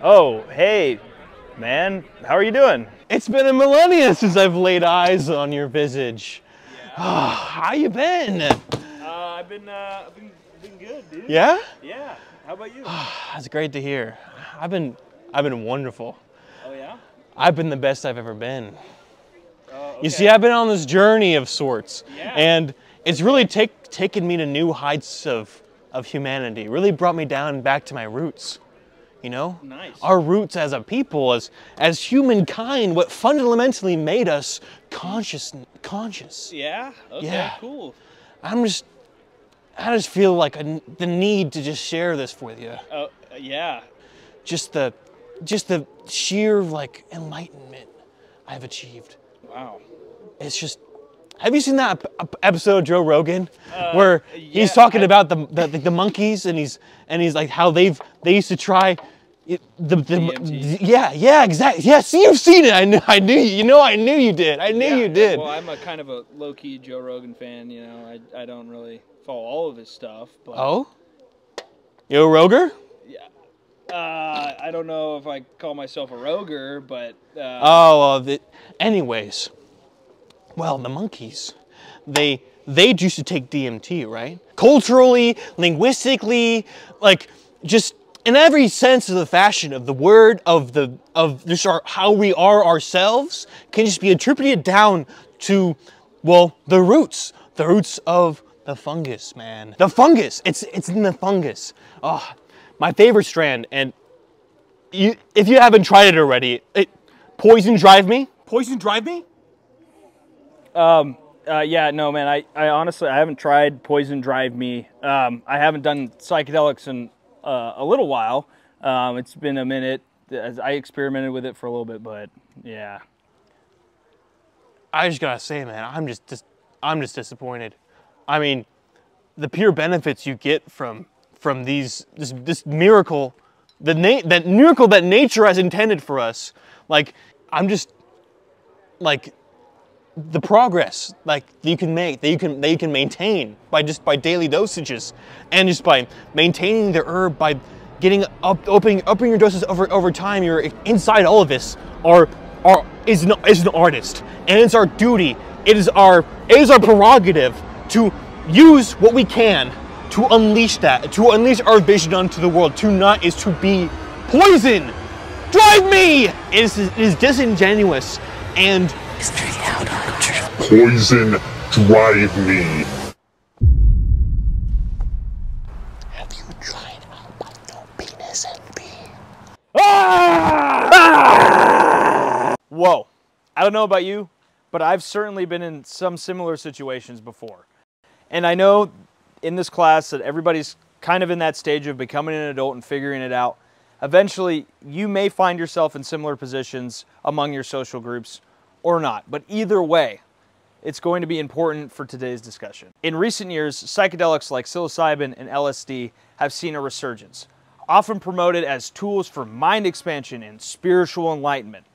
Oh, hey, man. How are you doing? It's been a millennia since I've laid eyes on your visage. Yeah. How you been? I've been good, dude. Yeah? Yeah. How about you? That's great to hear. I've been wonderful. Oh yeah. I've been the best I've ever been. Okay. You see, I've been on this journey of sorts, Yeah. and it's really taken me to new heights of humanity. Really brought me down back to my roots. You know, Nice. Our roots as a people, as humankind, what fundamentally made us conscious. Yeah. Okay. Yeah. Cool. I just feel like the need to just share this with you. Oh yeah. Just the sheer like enlightenment I've achieved. Wow. It's just. Have you seen that episode of Joe Rogan where yeah, he's talking about the monkeys and he's like how they used to try DMT. yeah exactly see, you've seen it. I knew you did. I knew you did. Well, I'm a kind of a low-key Joe Rogan fan. You know, I don't really follow all of his stuff. But Oh, Joe Roger? yeah. I don't know if I call myself a roger, but Anyways. Well, the monkeys, they used to take DMT, right? Culturally, linguistically, like just in every sense of the fashion of the word of just how we are ourselves can just be attributed down to, well, the roots of the fungus, man. The fungus, it's in the fungus. Oh, my favorite strand, and if you haven't tried it already, Poison Drive Me? Poison Drive Me? Yeah, no, man. I honestly, I haven't tried Poison Drive Me. I haven't done psychedelics in a little while. It's been a minute. I experimented with it for a little bit, but yeah. I just gotta say, man, I'm just disappointed. I mean, the pure benefits you get from this miracle, that miracle that nature has intended for us. Like, I'm just like. The progress like you can make, that you can maintain by daily dosages, and just by maintaining the herb, by getting opening your doses over time. You're inside all of this is an artist, and it's our duty. It is our prerogative to use what we can to unleash our vision onto the world. Is to be poison. Drive me. It is disingenuous and. Poison Drive Me. Have you tried albino penis envy? Whoa. I don't know about you, but I've certainly been in some similar situations before. And I know in this class that everybody's kind of in that stage of becoming an adult and figuring it out. Eventually, you may find yourself in similar positions among your social groups or not. But either way, it's going to be important for today's discussion. In recent years, psychedelics like psilocybin and LSD have seen a resurgence, often promoted as tools for mind expansion and spiritual enlightenment.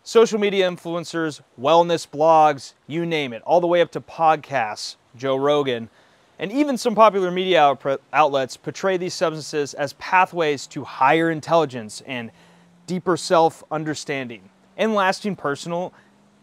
Social media influencers, wellness blogs, you name it, all the way up to podcasts, Joe Rogan, and even some popular media outlets portray these substances as pathways to higher intelligence and deeper self-understanding and lasting personal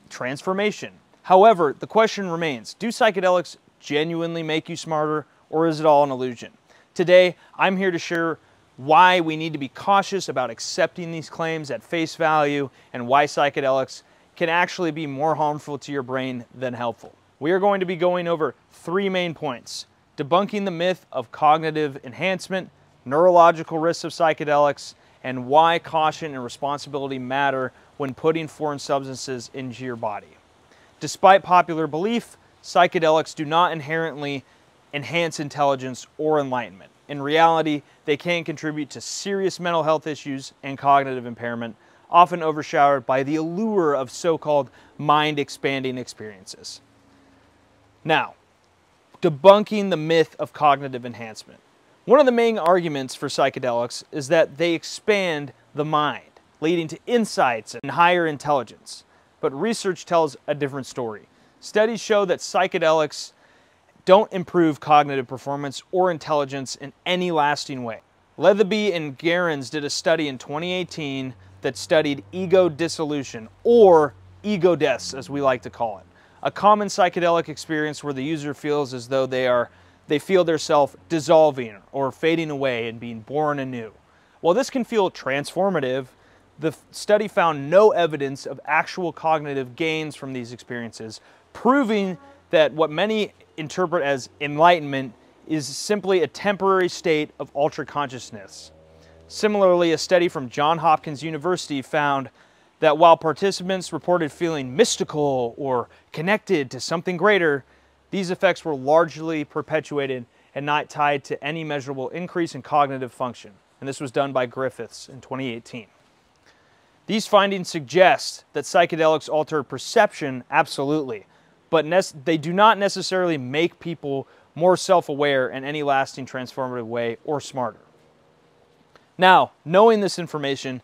transformation. However, the question remains, do psychedelics genuinely make you smarter, or is it all an illusion? Today, I'm here to share why we need to be cautious about accepting these claims at face value and why psychedelics can actually be more harmful to your brain than helpful. We are going to be going over 3 main points: debunking the myth of cognitive enhancement, neurological risks of psychedelics, and why caution and responsibility matter when putting foreign substances into your body. Despite popular belief, psychedelics do not inherently enhance intelligence or enlightenment. In reality, they can contribute to serious mental health issues and cognitive impairment, often overshadowed by the allure of so-called mind-expanding experiences. Now, debunking the myth of cognitive enhancement. One of the main arguments for psychedelics is that they expand the mind, leading to insights and higher intelligence. But research tells a different story. Studies show that psychedelics don't improve cognitive performance or intelligence in any lasting way. Leatherby and Gerrans did a study in 2018 that studied ego dissolution, or ego deaths as we like to call it. A common psychedelic experience where the user feels as though they feel their self dissolving or fading away and being born anew. While this can feel transformative, the study found no evidence of actual cognitive gains from these experiences, proving that what many interpret as enlightenment is simply a temporary state of ultra consciousness. Similarly, a study from Johns Hopkins University found that while participants reported feeling mystical or connected to something greater, these effects were largely perpetuated and not tied to any measurable increase in cognitive function. And this was done by Griffiths in 2018. These findings suggest that psychedelics alter perception, absolutely, but they do not necessarily make people more self-aware in any lasting transformative way or smarter. Now, knowing this information,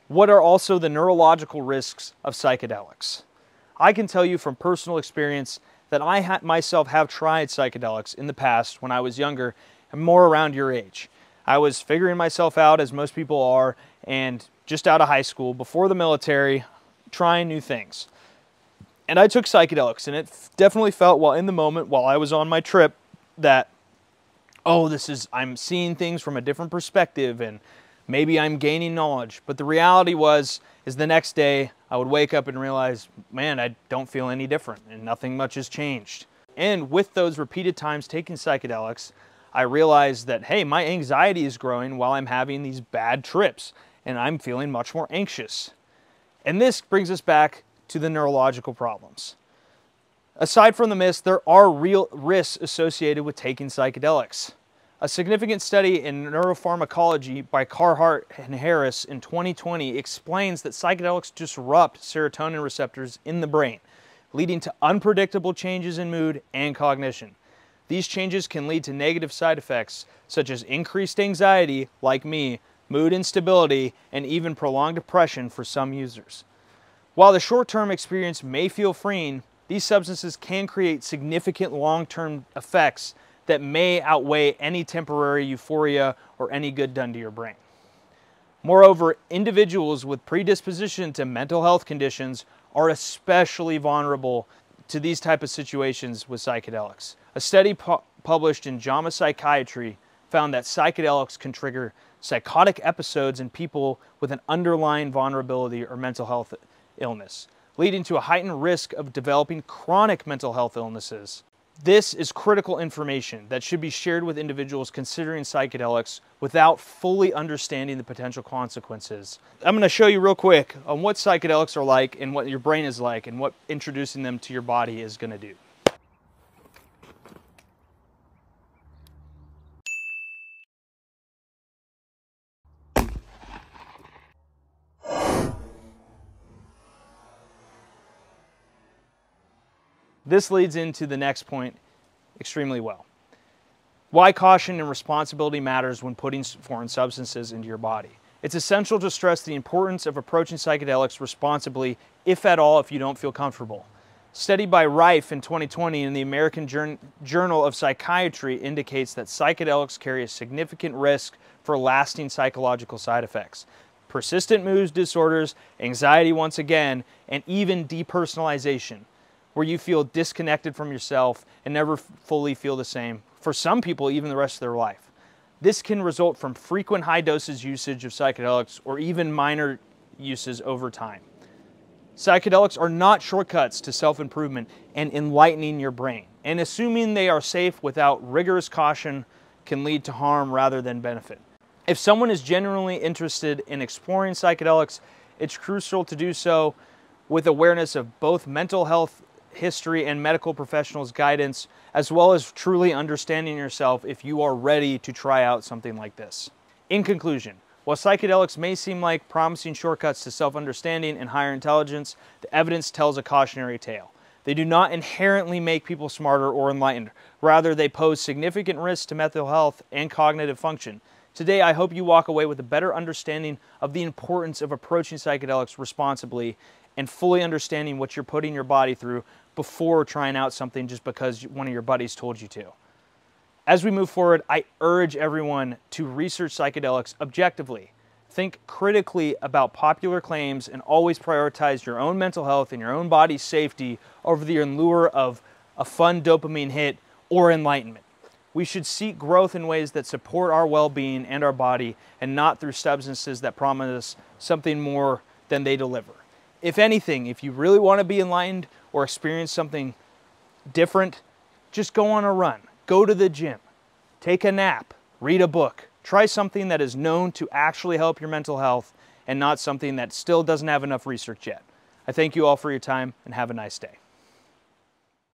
what are also the neurological risks of psychedelics? I can tell you from personal experience that I myself have tried psychedelics in the past when I was younger and more around your age. I was figuring myself out, as most people are, and just out of high school, before the military, trying new things. And I took psychedelics, and it definitely felt, while in the moment, while I was on my trip, that, oh, I'm seeing things from a different perspective, and maybe I'm gaining knowledge. But the reality is the next day, I would wake up and realize, man, I don't feel any different, and nothing much has changed. And with those repeated times taking psychedelics, I realized that, hey, my anxiety is growing while I'm having these bad trips, and I'm feeling much more anxious. And this brings us back to the neurological problems. Aside from the myths, there are real risks associated with taking psychedelics. A significant study in neuropharmacology by Carhart and Harris in 2020 explains that psychedelics disrupt serotonin receptors in the brain, leading to unpredictable changes in mood and cognition. These changes can lead to negative side effects such as increased anxiety, like me, mood instability, and even prolonged depression for some users. While the short-term experience may feel freeing, these substances can create significant long-term effects that may outweigh any temporary euphoria or any good done to your brain. Moreover, individuals with predisposition to mental health conditions are especially vulnerable to these type of situations with psychedelics. A study published in JAMA Psychiatry found that psychedelics can trigger psychotic episodes in people with an underlying vulnerability or mental health illness, leading to a heightened risk of developing chronic mental health illnesses. This is critical information that should be shared with individuals considering psychedelics without fully understanding the potential consequences. I'm going to show you real quick on what psychedelics are like and what your brain is like and what introducing them to your body is going to do. This leads into the next point extremely well. Why caution and responsibility matters when putting foreign substances into your body. It's essential to stress the importance of approaching psychedelics responsibly, if at all, if you don't feel comfortable. Study by Rife in 2020 in the American Journal of Psychiatry indicates that psychedelics carry a significant risk for lasting psychological side effects. Persistent mood disorders, anxiety once again, and even depersonalization, where you feel disconnected from yourself and never fully feel the same, for some people even the rest of their life. This can result from frequent high dosage usage of psychedelics or even minor uses over time. Psychedelics are not shortcuts to self-improvement and enlightening your brain, and assuming they are safe without rigorous caution can lead to harm rather than benefit. If someone is genuinely interested in exploring psychedelics, it's crucial to do so with awareness of both mental health history and medical professionals' guidance, as well as truly understanding yourself if you are ready to try out something like this. In conclusion, while psychedelics may seem like promising shortcuts to self-understanding and higher intelligence, the evidence tells a cautionary tale. They do not inherently make people smarter or enlightened. Rather, they pose significant risks to mental health and cognitive function. Today, I hope you walk away with a better understanding of the importance of approaching psychedelics responsibly and fully understanding what you're putting your body through before trying out something just because one of your buddies told you to. As we move forward, I urge everyone to research psychedelics objectively. Think critically about popular claims and always prioritize your own mental health and your own body's safety over the allure of a fun dopamine hit or enlightenment. We should seek growth in ways that support our well-being and our body, and not through substances that promise us something more than they deliver. If anything, if you really want to be enlightened or experience something different, just go on a run, go to the gym, take a nap, read a book, try something that is known to actually help your mental health and not something that still doesn't have enough research yet. I thank you all for your time and have a nice day.